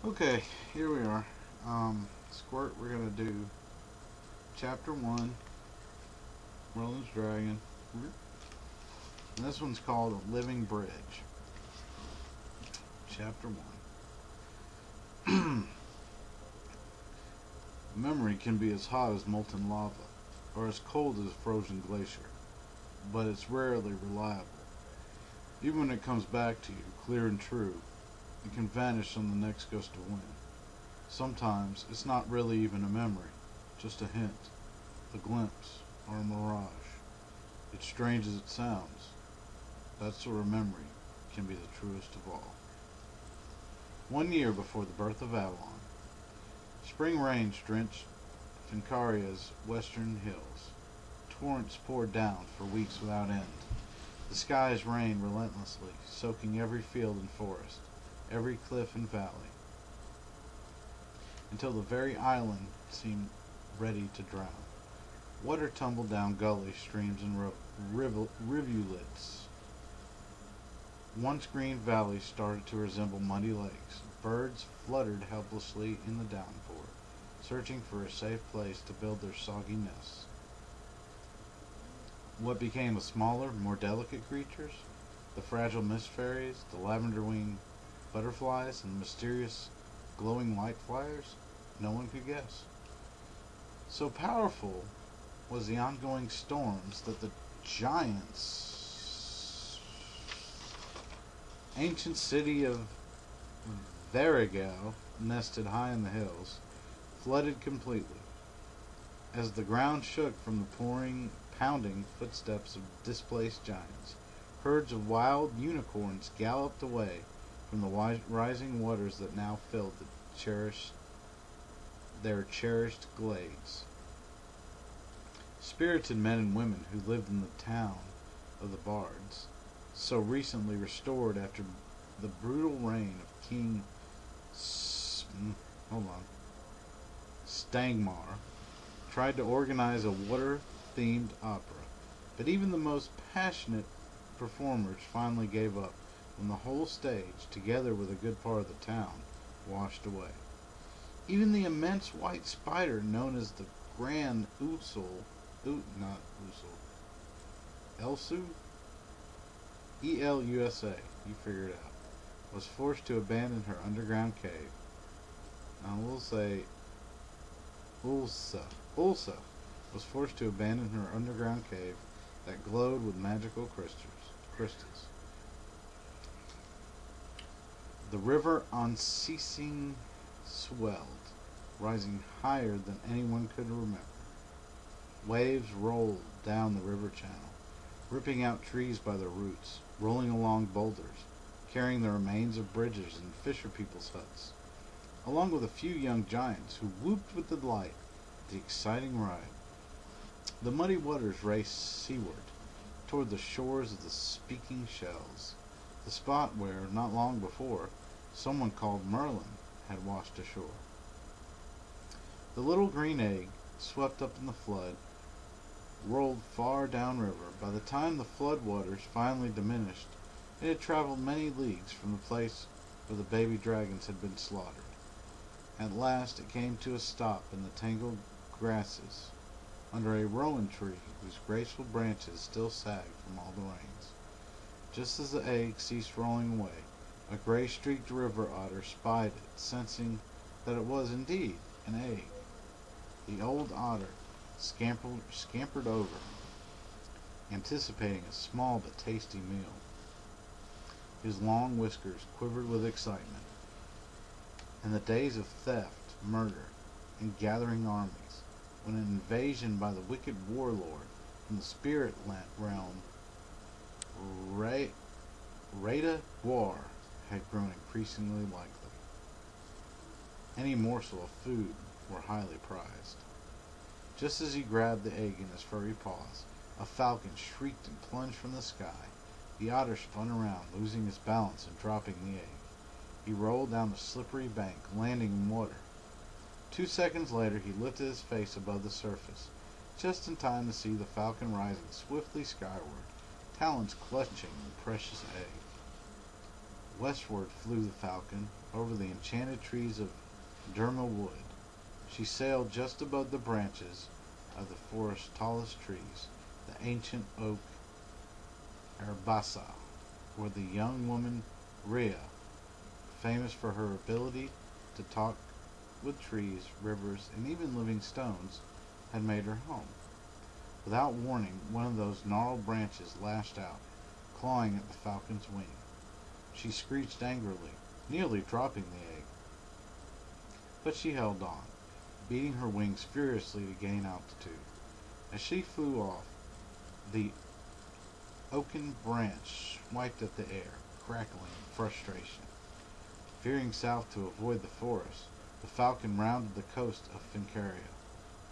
Okay, here we are. Squirt, we're gonna do chapter one, Merlin's Dragon. And this one's called A Living Bridge. Chapter one. Memory can be as hot as molten lava, or as cold as a frozen glacier, but it's rarely reliable. Even when it comes back to you, clear and true, it can vanish on the next gust of wind. Sometimes it's not really even a memory, just a hint, a glimpse, or a mirage. It's strange as it sounds. That sort of memory can be the truest of all. 1 year before the birth of Avalon, spring rains drenched Fincaria's western hills. Torrents poured down for weeks without end. The skies rained relentlessly, soaking every field and forest, every cliff and valley, until the very island seemed ready to drown. Water tumbled down gullies, streams, and rivulets. Once green valleys started to resemble muddy lakes. Birds fluttered helplessly in the downpour, searching for a safe place to build their soggy nests. What became of smaller, more delicate creatures? The fragile mist fairies, the lavender-winged butterflies, and the mysterious glowing light flyers? No one could guess. So powerful was the ongoing storms that the giants' ancient city of Varigel, nested high in the hills, flooded completely. As the ground shook from the pounding footsteps of displaced giants, herds of wild unicorns galloped away from the rising waters that now filled their cherished glades. Spirited men and women who lived in the town of the bards, so recently restored after the brutal reign of King Stangmar, tried to organize a water-themed opera, but even the most passionate performers finally gave up when the whole stage, together with a good part of the town, washed away. Even the immense white spider known as the Grand Usul, not Usul, Elsu, Elusa, you figure it out, was forced to abandon her underground cave. Now we'll say Ulsa was forced to abandon her underground cave that glowed with magical crystals. The river unceasing swelled, rising higher than anyone could remember. Waves rolled down the river channel, ripping out trees by their roots, rolling along boulders, carrying the remains of bridges and fisher people's huts, along with a few young giants who whooped with delight at the exciting ride. The muddy waters raced seaward, toward the shores of the Speaking Shells, the spot where, not long before, someone called Merlin had washed ashore. The little green egg, swept up in the flood, rolled far downriver. By the time the flood waters finally diminished, it had traveled many leagues from the place where the baby dragons had been slaughtered. At last it came to a stop in the tangled grasses, under a rowan tree whose graceful branches still sagged from all the rains. Just as the egg ceased rolling away, a gray-streaked river otter spied it, sensing that it was indeed an egg. The old otter scampered over, anticipating a small but tasty meal. His long whiskers quivered with excitement. In the days of theft, murder, and gathering armies, when an invasion by the wicked warlord from the spirit realm, Rada Gwar, had grown increasingly likely. Any morsel of food were highly prized. Just as he grabbed the egg in his furry paws, a falcon shrieked and plunged from the sky. The otter spun around, losing his balance and dropping the egg. He rolled down the slippery bank, landing in water. 2 seconds later he lifted his face above the surface, just in time to see the falcon rising swiftly skyward, talons clutching the precious egg. Westward flew the falcon, over the enchanted trees of Derma Wood. She sailed just above the branches of the forest's tallest trees, the ancient oak Erbasa, where the young woman Rhea, famous for her ability to talk with trees, rivers, and even living stones, had made her home. Without warning, one of those gnarled branches lashed out, clawing at the falcon's wing. She screeched angrily, nearly dropping the egg, but she held on, beating her wings furiously to gain altitude. As she flew off, the oaken branch swiped at the air, crackling in frustration. Veering south to avoid the forest, the falcon rounded the coast of Fincaria,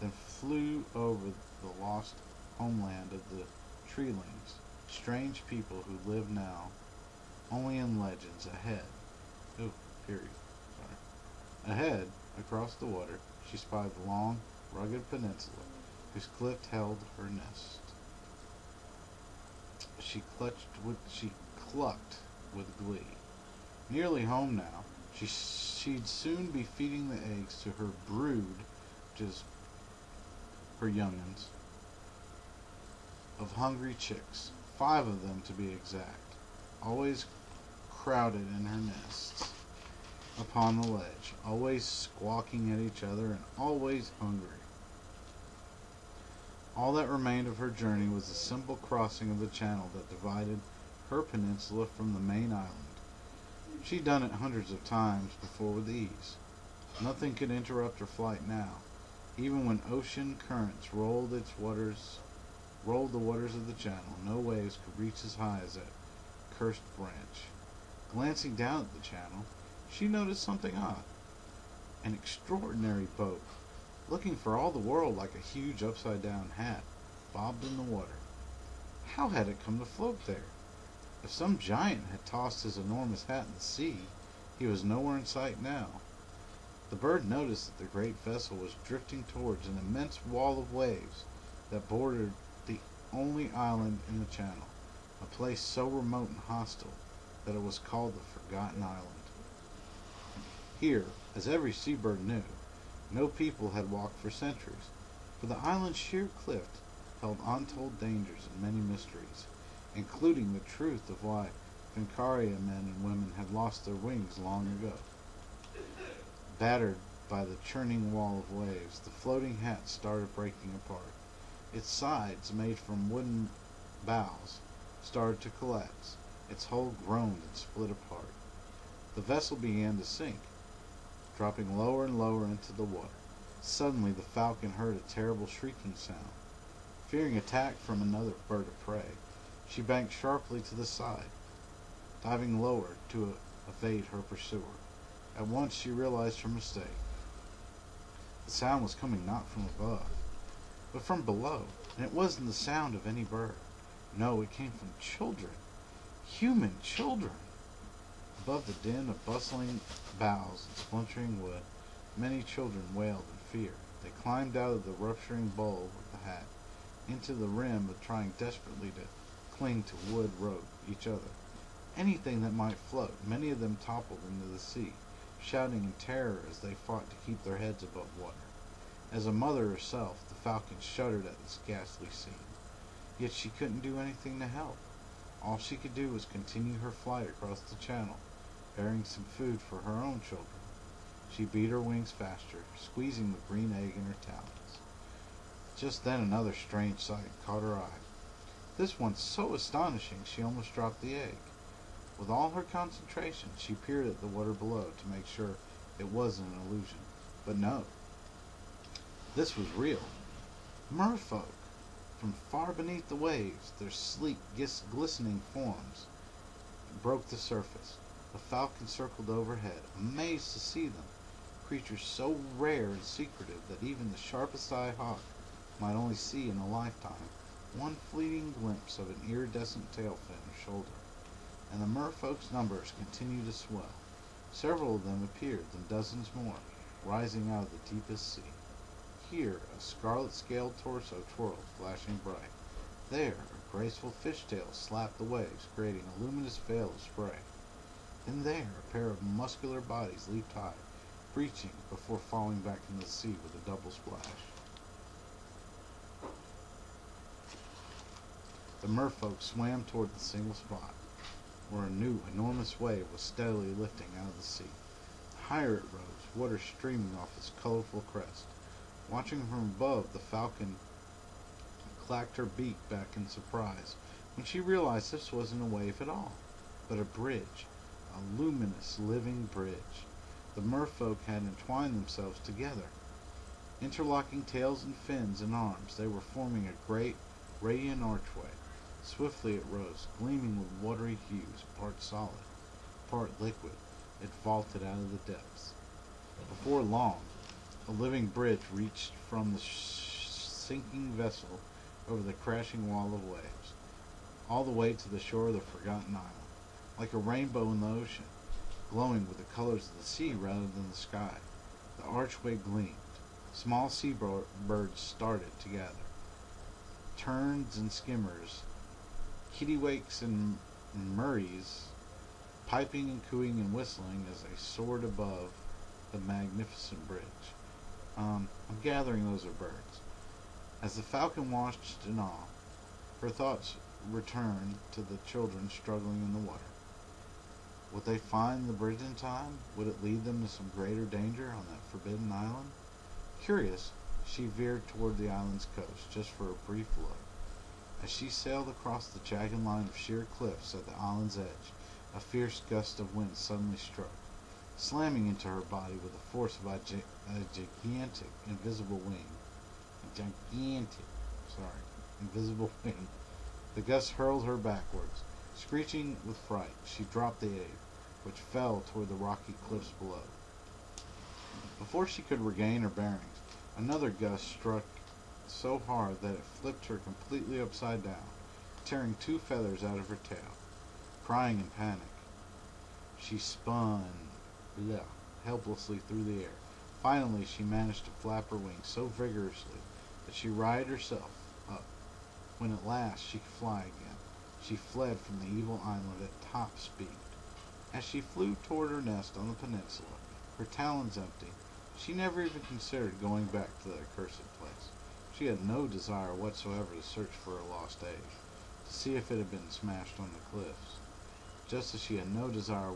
then flew over the lost homeland of the treelings, strange people who live now only in legends. Ahead, across the water, she spied the long, rugged peninsula whose cliff held her nest. She clucked with glee. Nearly home now, she'd soon be feeding the eggs to her brood, just her young'uns, of hungry chicks, 5 of them to be exact, always crowded in her nests upon the ledge, always squawking at each other and always hungry. All that remained of her journey was the simple crossing of the channel that divided her peninsula from the main island. She'd done it hundreds of times before with ease. Nothing could interrupt her flight now. Even when ocean currents rolled the waters of the channel, no waves could reach as high as that cursed branch. Glancing down at the channel, she noticed something odd. An extraordinary boat, looking for all the world like a huge upside-down hat, bobbed in the water. How had it come to float there? If some giant had tossed his enormous hat in the sea, he was nowhere in sight now. The bird noticed that the great vessel was drifting towards an immense wall of waves that bordered the only island in the channel, a place so remote and hostile that it was called the Forgotten Island. Here, as every seabird knew, no people had walked for centuries, for the island's sheer cliff held untold dangers and many mysteries, including the truth of why Fincaria men and women had lost their wings long ago. Battered by the churning wall of waves, the floating hat started breaking apart. Its sides, made from wooden boughs, started to collapse. Its hull groaned and split apart. The vessel began to sink, dropping lower and lower into the water. Suddenly the falcon heard a terrible shrieking sound. Fearing attack from another bird of prey, she banked sharply to the side, diving lower to evade her pursuer. At once she realized her mistake. The sound was coming not from above, but from below, and it wasn't the sound of any bird. No, it came from children. Human children. Above the din of bustling boughs and splintering wood, many children wailed in fear. They climbed out of the rupturing bowl of the hat into the rim, trying desperately to cling to wood rope each other. Anything that might float. Many of them toppled into the sea, shouting in terror as they fought to keep their heads above water. As a mother herself, the falcon shuddered at this ghastly scene. Yet she couldn't do anything to help. All she could do was continue her flight across the channel, bearing some food for her own children. She beat her wings faster, squeezing the green egg in her talons. Just then another strange sight caught her eye. This one so astonishing she almost dropped the egg. With all her concentration, she peered at the water below to make sure it wasn't an illusion. But no, this was real. Merfolk! From far beneath the waves, their sleek, glistening forms broke the surface. The falcon circled overhead, amazed to see them, creatures so rare and secretive that even the sharpest-eyed hawk might only see in a lifetime one fleeting glimpse of an iridescent tail fin or shoulder. And the merfolk's numbers continued to swell. Several of them appeared, then dozens more, rising out of the deepest sea. Here, a scarlet-scaled torso twirled, flashing bright. There, a graceful fishtail slapped the waves, creating a luminous veil of spray. And there, a pair of muscular bodies leaped high, breaching before falling back into the sea with a double splash. The merfolk swam toward the single spot, where a new, enormous wave was steadily lifting out of the sea. Higher it rose, water streaming off its colorful crest. Watching from above, the falcon clacked her beak back in surprise when she realized this wasn't a wave at all, but a bridge, a luminous, living bridge. The merfolk had entwined themselves together. Interlocking tails and fins and arms, they were forming a great, radiant archway. Swiftly it rose, gleaming with watery hues, part solid, part liquid. It vaulted out of the depths. Before long, a living bridge reached from the sinking vessel over the crashing wall of waves, all the way to the shore of the forgotten island, like a rainbow in the ocean, glowing with the colors of the sea rather than the sky. The archway gleamed. Small sea birds started to gather. Terns and skimmers, kittiwakes and murreys, piping and cooing and whistling as they soared above the magnificent bridge. I'm gathering those are birds. As the falcon watched in awe, her thoughts returned to the children struggling in the water. Would they find the bridge in time? Would it lead them to some greater danger on that forbidden island? Curious, she veered toward the island's coast, just for a brief look. As she sailed across the jagged line of sheer cliffs at the island's edge, a fierce gust of wind suddenly struck, slamming into her body with the force of a gigantic, invisible wing. Invisible wing. The gust hurled her backwards. Screeching with fright, she dropped the aid, which fell toward the rocky cliffs below. Before she could regain her bearings, another gust struck so hard that it flipped her completely upside down, tearing 2 feathers out of her tail. Crying in panic, she spun helplessly through the air. Finally, she managed to flap her wings so vigorously that she righted herself up. When at last she could fly again, she fled from the evil island at top speed. As she flew toward her nest on the peninsula, her talons empty, she never even considered going back to that accursed place. She had no desire whatsoever to search for her lost egg, to see if it had been smashed on the cliffs, just as she had no desire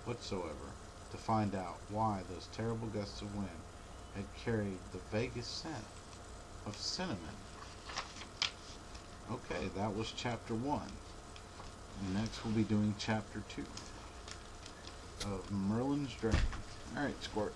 whatsoever to find out why those terrible gusts of wind had carried the vaguest scent of cinnamon. Okay, that was chapter 1. Next we'll be doing chapter 2 of Merlin's Dragon. Alright, Squirt.